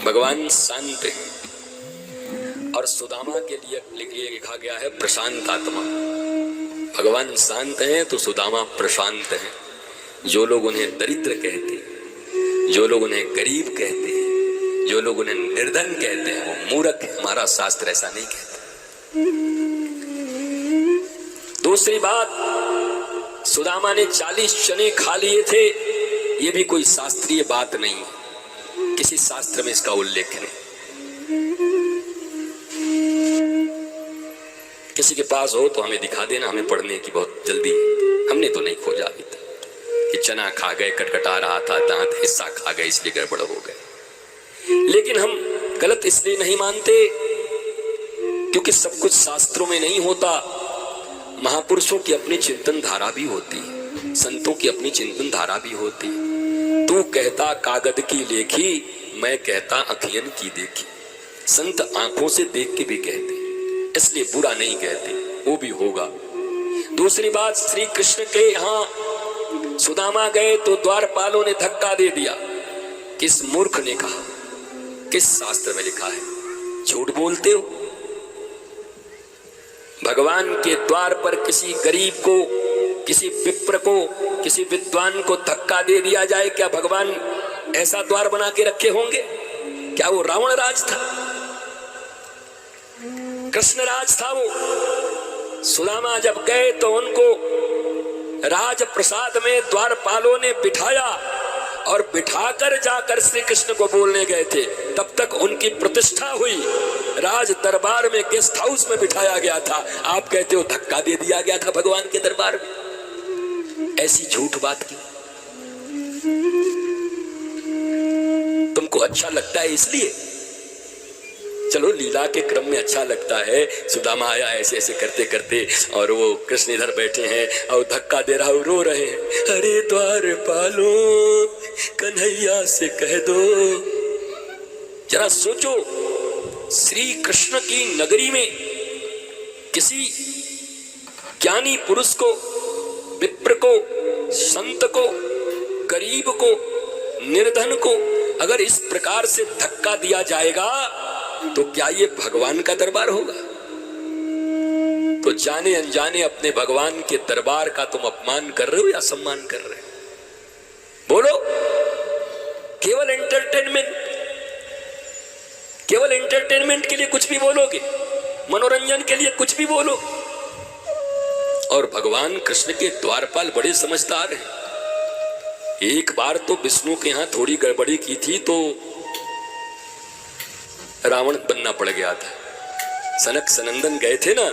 भगवान शांत है और सुदामा के लिए लिखा गया है प्रशांत आत्मा। भगवान शांत हैं तो सुदामा प्रशांत है। जो लोग उन्हें दरिद्र कहते हैं, जो लोग उन्हें गरीब कहते हैं, जो लोग उन्हें निर्धन कहते हैं, वो मूर्ख है। हमारा शास्त्र ऐसा नहीं कहता। दूसरी बात, सुदामा ने 40 चने खा लिए थे, ये भी कोई शास्त्रीय बात नहीं है, किसी शास्त्र में इसका उल्लेख नहीं। किसी के पास हो तो हमें दिखा देना, हमें पढ़ने की बहुत जल्दी है। हमने तो नहीं खोजा अभी तक कि चना खा गए, कटकटा रहा था, दांत हिस्सा खा गए इसलिए गड़बड़ हो गए। लेकिन हम गलत इसलिए नहीं मानते क्योंकि सब कुछ शास्त्रों में नहीं होता। महापुरुषों की अपनी चिंतन धारा भी होती है, संतों की अपनी चिंतन धारा भी होती है। तू कहता कागद की लेखी, मैं कहता अखियन की देखी। संत आंखों से देख के भी कहते, इसलिए बुरा नहीं कहते, वो भी होगा। दूसरी बात, श्री कृष्ण के यहाँ सुदामा गए तो द्वारपालों ने धक्का दे दिया। किस मूर्ख ने कहा? किस शास्त्र में लिखा है? झूठ बोलते हो। भगवान के द्वार पर किसी गरीब को, किसी विप्र को, किसी विद्वान को धक्का दे दिया जाए, क्या भगवान ऐसा द्वार बना के रखे होंगे? क्या वो रावण राज था? कृष्ण राज था वो। सुदामा जब गए तो उनको राज प्रसाद में द्वारपालों ने बिठाया और बिठाकर जाकर श्री कृष्ण को बोलने गए थे। तब तक उनकी प्रतिष्ठा हुई, राज दरबार में गेस्ट हाउस में बिठाया गया था। आप कहते हो धक्का दे दिया गया था भगवान के दरबार में। ऐसी झूठ बात की। तुमको अच्छा लगता है इसलिए, चलो लीला के क्रम में अच्छा लगता है। सुदामा आया ऐसे ऐसे करते करते और वो कृष्ण इधर बैठे हैं और धक्का दे रहा, रो रहे हैं, अरे द्वारपालो कन्हैया से कह दो। जरा सोचो, श्री कृष्ण की नगरी में किसी ज्ञानी पुरुष को, विप्र को, संत को, गरीब को, निर्धन को अगर इस प्रकार से धक्का दिया जाएगा तो क्या ये भगवान का दरबार होगा? तो जाने अनजाने अपने भगवान के दरबार का तुम अपमान कर रहे हो या सम्मान कर रहे हो? बोलो। केवल एंटरटेनमेंट के लिए कुछ भी बोलोगे, मनोरंजन के लिए कुछ भी बोलो। और भगवान कृष्ण के द्वारपाल बड़े समझदार हैं। एक बार तो विष्णु के यहां थोड़ी गड़बड़ी की थी तो रावण बनना पड़ गया था। सनक सनंदन गए थे ना,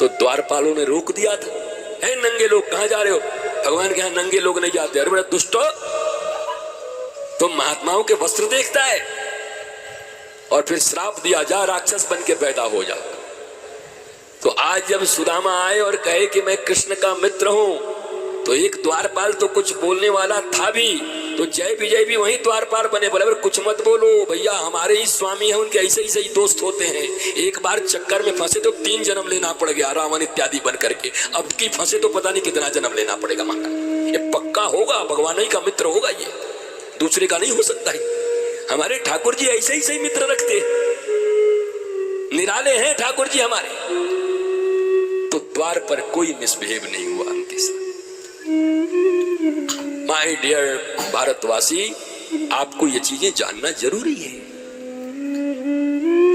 तो द्वारपालों ने रोक दिया था। है नंगे लोग कहां जा रहे हो? भगवान के यहां नंगे लोग नहीं जाते। अरे बड़ा दुष्ट हो, तो महात्माओं के वस्त्र देखता है। और फिर श्राप दिया, जा राक्षस बन के पैदा हो जा। तो आज जब सुदामा आए और कहे कि मैं कृष्ण का मित्र हूं, तो एक द्वारपाल तो कुछ बोलने वाला था भी, तो जय विजय भी वही द्वारपाल बने। बोले कुछ मत बोलो भैया, हमारे ही स्वामी हैं, उनके ऐसे ही सही दोस्त होते हैं। एक बार चक्कर में फंसे तो 3 जन्म लेना पड़ गया रावण इत्यादि बन करके। अब की फंसे तो पता नहीं कितना जन्म लेना पड़ेगा। महाराज ये पक्का होगा, भगवान ही का मित्र होगा, ये दूसरे का नहीं हो सकता है। हमारे ठाकुर जी ऐसे ही सही मित्र रखते, निराले हैं ठाकुर जी हमारे। तो द्वार पर कोई मिसबिहेव नहीं हुआ उनके साथ। माय डियर भारतवासी, आपको ये चीजें जानना जरूरी है,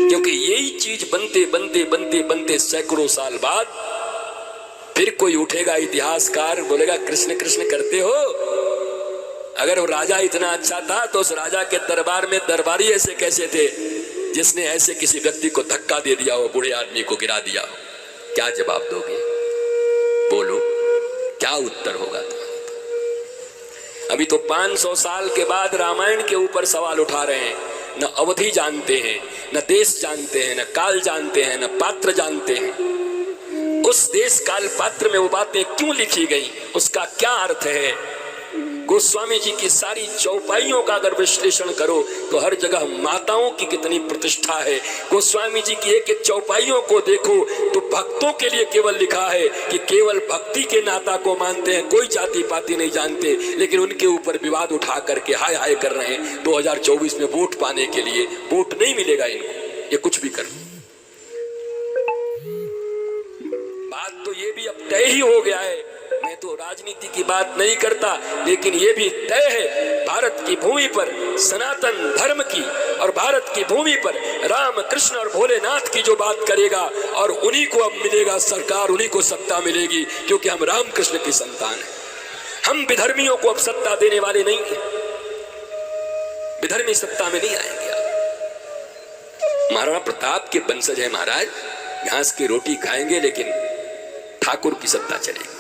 क्योंकि यही चीज बनते बनते बनते बनते सैकड़ों साल बाद फिर कोई उठेगा इतिहासकार, बोलेगा कृष्ण कृष्ण करते हो। अगर वो राजा इतना अच्छा था तो उस राजा के दरबार में दरबारी ऐसे कैसे थे जिसने ऐसे किसी व्यक्ति को धक्का दे दिया हो, बूढ़े आदमी को गिरा दिया हो? क्या जवाब दोगे? बोलो, क्या उत्तर होगा? अभी तो 500 साल के बाद रामायण के ऊपर सवाल उठा रहे हैं। न अवधि जानते हैं, न देश जानते हैं, न काल जानते हैं, न पात्र जानते हैं। उस देश काल पात्र में वो बातें क्यों लिखी गई, उसका क्या अर्थ है, गोस्वामी जी की सारी चौपाइयों का अगर विश्लेषण करो तो हर जगह माताओं की कितनी प्रतिष्ठा है। गोस्वामी जी की एक एक चौपाइयों को देखो तो भक्तों के लिए केवल लिखा है कि केवल भक्ति के नाता को मानते हैं, कोई जाति पाति नहीं जानते, लेकिन उनके ऊपर विवाद उठा करके हाय हाय कर रहे हैं 2024 में वोट पाने के लिए। वोट नहीं मिलेगा इनको, ये कुछ भी कर। बात तो ये भी अब तय ही हो गया है, मैं तो राजनीति की बात नहीं करता, लेकिन ये भी तय है भारत की भूमि पर सनातन धर्म की और भारत की भूमि पर राम कृष्ण और भोलेनाथ की जो बात करेगा और उन्हीं को अब मिलेगा सरकार, उन्हीं को सत्ता मिलेगी, क्योंकि हम राम कृष्ण की संतान हैं। हम विधर्मियों को अब सत्ता देने वाले नहीं हैं, विधर्मी सत्ता में नहीं आएंगे। महाराणा प्रताप के वंशज है महाराज, घास की रोटी खाएंगे लेकिन ठाकुर की सत्ता चलेगी,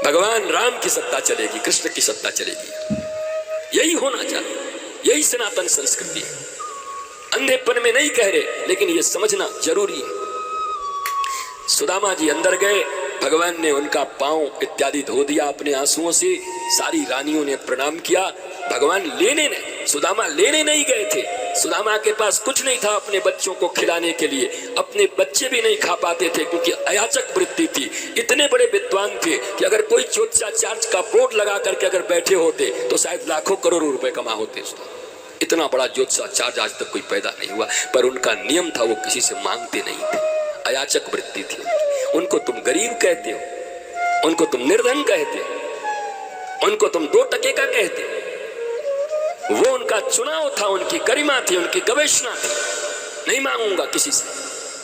भगवान राम की सत्ता चलेगी, कृष्ण की सत्ता चलेगी। यही होना चाहिए, यही सनातन संस्कृति है। अंधेपन में नहीं कह रहे, लेकिन यह समझना जरूरी है। सुदामा जी अंदर गए, भगवान ने उनका पांव इत्यादि धो दिया अपने आंसुओं से, सारी रानियों ने प्रणाम किया। भगवान लेने नहीं, सुदामा लेने नहीं गए थे, सुदामा के पास कुछ नहीं था अपने बच्चों को खिलाने के लिए, अपने बच्चे भी नहीं खा पाते थे क्योंकि अयाचक वृत्ति थी। इतने बड़े विद्वान थे कि अगर कोई ज्योतिषाचार्य का बोर्ड लगा करके अगर बैठे होते तो शायद लाखों करोड़ों रुपए कमा होते। इतना बड़ा ज्योतिषाचार्य आज तक कोई पैदा नहीं हुआ, पर उनका नियम था वो किसी से मांगते नहीं थे, अयाचक वृत्ति थी उनको तुम गरीब कहते हो, उनको तुम निर्धन कहते हो, उनको तुम 2 टके का कहते हो, वो उनका चुनाव था, उनकी गरिमा थी, उनकी गवेषणा थी। नहीं मांगूंगा किसी से,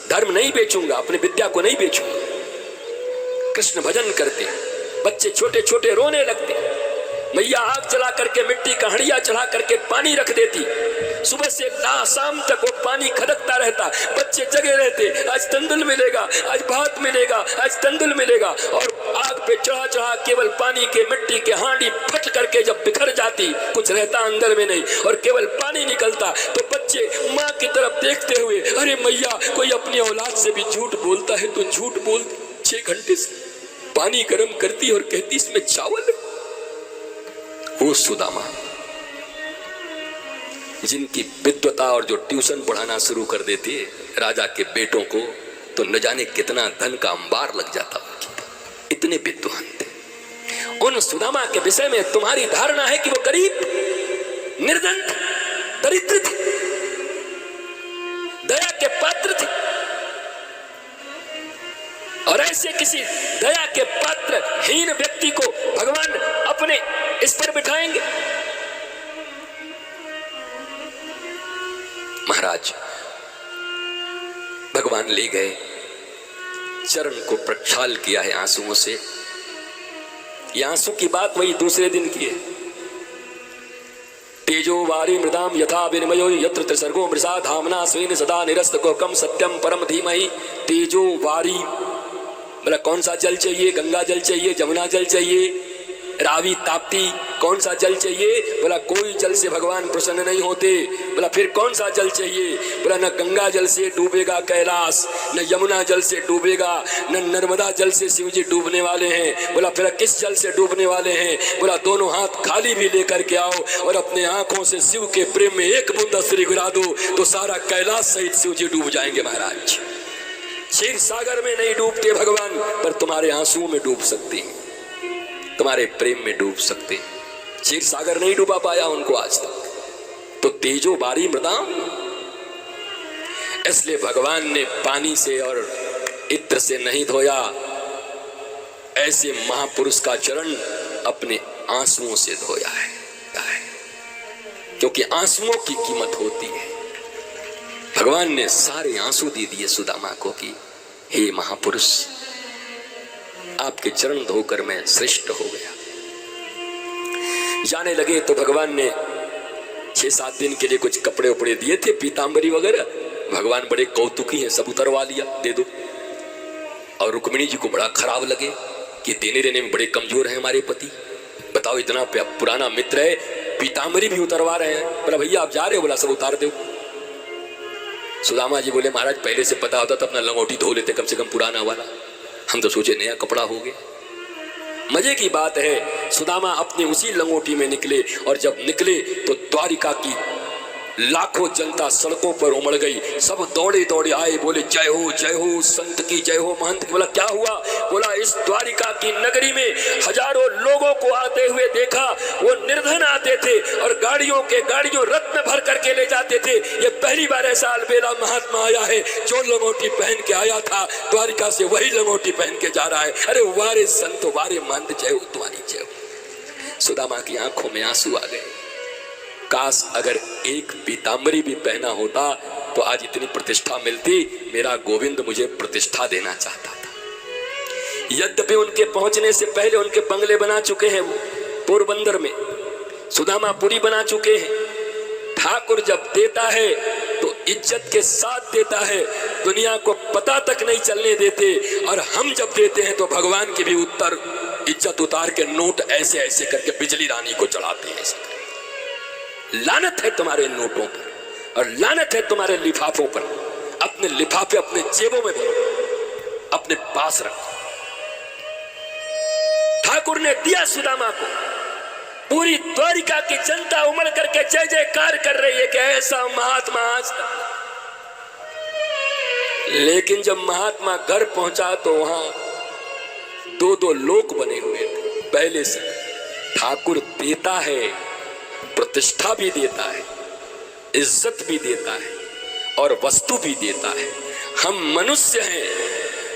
धर्म नहीं बेचूंगा, अपनी विद्या को नहीं बेचूंगा। कृष्ण भजन करते, बच्चे छोटे छोटे रोने लगते, मैया आग जला करके मिट्टी का हड़िया चढ़ा करके पानी रख देती, सुबह से शाम तक वो पानी खदकता रहता, बच्चे जगे रहते, आज तंदुल मिलेगा, आज भात मिलेगा, आज तंदुल मिलेगा, और आग पे चढ़ा चढ़ा केवल पानी के मिट्टी के हांडी फट करके जब बिखर जाती, कुछ रहता अंदर में नहीं और केवल पानी निकलता, तो बच्चे माँ की तरफ देखते हुए, अरे मैया कोई अपनी औलाद से भी झूठ बोलता है तो झूठ बोल, 6 घंटे से पानी गर्म करती और कहती इसमें चावल है। वो सुदामा जिनकी विद्वता और जो ट्यूशन पढ़ाना शुरू कर देती है राजा के बेटों को, तो न जाने कितना धन का अंबार लग जाता, इतने विद्वान थे। उन सुदामा के विषय में तुम्हारी धारणा है कि वो गरीब, निर्धन, दरिद्र थे, दया के पात्र थे, और ऐसे किसी दया के पात्र हीन व्यक्ति को भगवान अपने इस पर बिठाएंगे। महाराज भगवान ले गए, चरण को प्रक्षाल किया है आंसुओं से। ये आंसू की बात वही दूसरे दिन की है। तेजो वारी मृदाम यथा विनिमयो यत्र त्रिसर्गो मृषा धामना स्वेन सदा निरस्त कोकम सत्यम परम धीमहि। तेजो वारी बोला कौन सा जल चाहिए? गंगा जल चाहिए, जमुना जल चाहिए, रावी ताप्ती, कौन सा जल चाहिए? बोला कोई जल से भगवान प्रसन्न नहीं होते। बोला फिर कौन सा जल चाहिए? बोला न गंगा जल से डूबेगा कैलाश, न यमुना जल से डूबेगा, न नर्मदा जल से शिव जी डूबने वाले हैं। बोला फिर किस जल से डूबने वाले हैं? बोला दोनों हाथ खाली भी लेकर के आओ और अपने आंखों से शिव के प्रेम में एक बूंद अश्रु गिरा दो तो सारा कैलाश सहित शिव जी डूब जाएंगे। महाराज क्षीर सागर में नहीं डूबते भगवान, पर तुम्हारे आंसुओं में डूब सकते हैं, तुम्हारे प्रेम में डूब सकते हैं। क्षीर सागर नहीं डूबा पाया उनको आज तक। तो तेजो बारी मृदाम, इसलिए भगवान ने पानी से और इत्र से नहीं धोया, ऐसे महापुरुष का चरण अपने आंसुओं से धोया है, क्योंकि आंसुओं की कीमत होती है। भगवान ने सारे आंसू दे दिए सुदामा को कि हे महापुरुष, आपके चरण धोकर मैं श्रेष्ठ हो गया। जाने लगे तो भगवान ने 6-7 दिन के लिए कुछ कपड़े उपड़े दिए थे, पीतांबरी वगैरह। भगवान बड़े कौतुकी हैं, सब उतरवा लिया, दे दो। और रुक्मिणी जी को बड़ा खराब लगे कि देने देने में बड़े कमजोर हैं हमारे पति। बताओ इतना पुराना मित्र है, पीतांबरी भी उतरवा रहे हैं। बोला भैया आप जा रहे हो? बोला सब उतार दो। सुदामा जी बोले महाराज पहले से पता होता तो अपना लंगोटी धो लेते, कम से कम पुराना वाला, हम तो सोचे नया कपड़ा हो गया। मजे की बात है सुदामा अपनी उसी लंगोटी में निकले, और जब निकले तो द्वारिका की लाखों जनता सड़कों पर उमड़ गई। सब दौड़े दौड़े आए, बोले जय हो संत की जय हो, महंत की। बोला क्या हुआ? बोला इस द्वारिका की नगरी में हजारों लोगों को आते हुए देखा। वो निर्धन आते थे और गाड़ियों रथ में भर करके ले जाते थे। ये पहली बार ऐसा अलबेला महात्मा आया है, जो लंगोटी पहन के आया था द्वारिका से वही लंगोटी पहन के जा रहा है। अरे वारे संत वारे महंत, जय हो तुम्हारी जय हो। सुदामा की आंखों में आंसू आ गए। काश अगर एक पीताम्बरी भी पहना होता तो आज इतनी प्रतिष्ठा मिलती। मेरा गोविंद मुझे प्रतिष्ठा देना चाहता था। यद्यपि उनके पहुंचने से पहले उनके बंगले बना चुके हैं वो पोरबंदर में, सुदामापुरी बना चुके हैं। ठाकुर जब देता है तो इज्जत के साथ देता है, दुनिया को पता तक नहीं चलने देते। और हम जब देते हैं तो भगवान की भी इज्जत उतार के नोट ऐसे ऐसे करके बिजली रानी को चढ़ाते हैं। लानत है तुम्हारे नोटों पर और लानत है तुम्हारे लिफाफों पर। अपने लिफाफे अपने जेबों में भरो, अपने पास रखो। ठाकुर ने दिया सुदामा को। पूरी द्वारिका की जनता उमड़ करके जय जयकार कर रही है कि ऐसा महात्मा आज तक। लेकिन जब महात्मा घर पहुंचा तो वहां दो लोक बने हुए थे पहले से। ठाकुर देता है, प्रतिष्ठा भी देता है, इज्जत भी देता है और वस्तु भी देता है। हम मनुष्य हैं,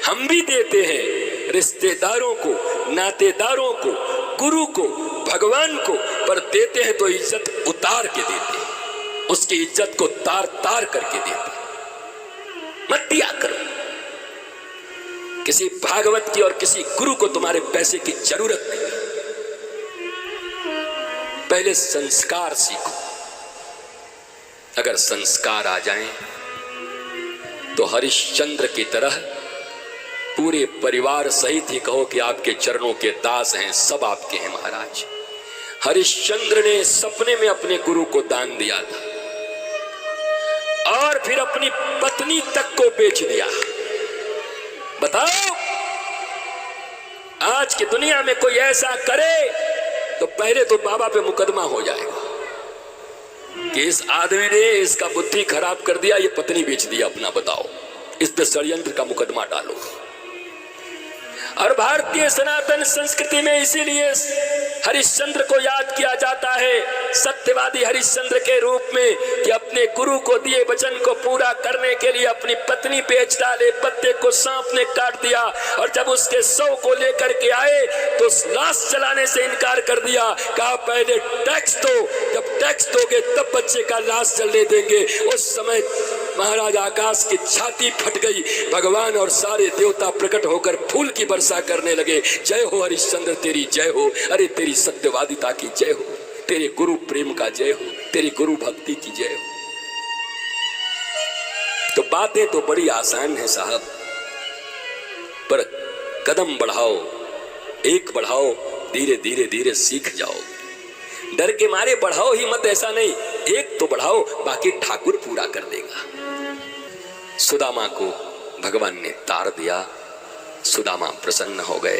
हम भी देते हैं रिश्तेदारों को, नातेदारों को, गुरु को, भगवान को, पर देते हैं तो इज्जत उतार के देते हैं, उसकी इज्जत को तार तार करके देते हैं। मत दिया करो किसी भागवत की और किसी गुरु को तुम्हारे पैसे की जरूरत नहीं। पहले संस्कार सीखो। अगर संस्कार आ जाएं तो हरिश्चंद्र की तरह पूरे परिवार सहित ही कहो कि आपके चरणों के दास हैं, सब आपके हैं महाराज। हरिश्चंद्र ने सपने में अपने गुरु को दान दिया था और फिर अपनी पत्नी तक को बेच दिया। बताओ आज की दुनिया में कोई ऐसा करे तो पहले तो बाबा पे मुकदमा हो जाएगा कि इस आदमी ने इसका बुद्धि खराब कर दिया, ये पत्नी बेच दिया अपना। बताओ, इस पे षड्यंत्र का मुकदमा डालो। और भारतीय सनातन संस्कृति में इसीलिए हरिश्चंद्र को याद किया जाता है सत्यवादी हरिश्चंद्र के रूप में कि अपने गुरु को दिए वचन को पूरा करने के लिए अपनी पत्नी बेच डाले। पत्ते को सांप ने काट दिया और जब उसके शव को लेकर के आए तो लाश जलाने से इनकार कर दिया। कहा पहले टैक्स दो, जब टैक्स दोगे तब बच्चे का लाश जलने देंगे। उस समय महाराज आकाश की छाती फट गई। भगवान और सारे देवता प्रकट होकर फूल की वर्षा करने लगे। जय हो हरिश्चंद्र, तेरी जय हो। अरे तेरी सत्यवादिता की जय हो, तेरे गुरु प्रेम का जय हो, तेरी गुरु भक्ति की जय हो। तो बातें तो बड़ी आसान है साहब, पर कदम बढ़ाओ, एक बढ़ाओ, धीरे धीरे धीरे सीख जाओ। डर के मारे बढ़ाओ ही मत, ऐसा नहीं, एक तो बढ़ाओ, बाकी ठाकुर पूरा कर देगा। सुदामा को भगवान ने तार दिया, सुदामा प्रसन्न हो गए।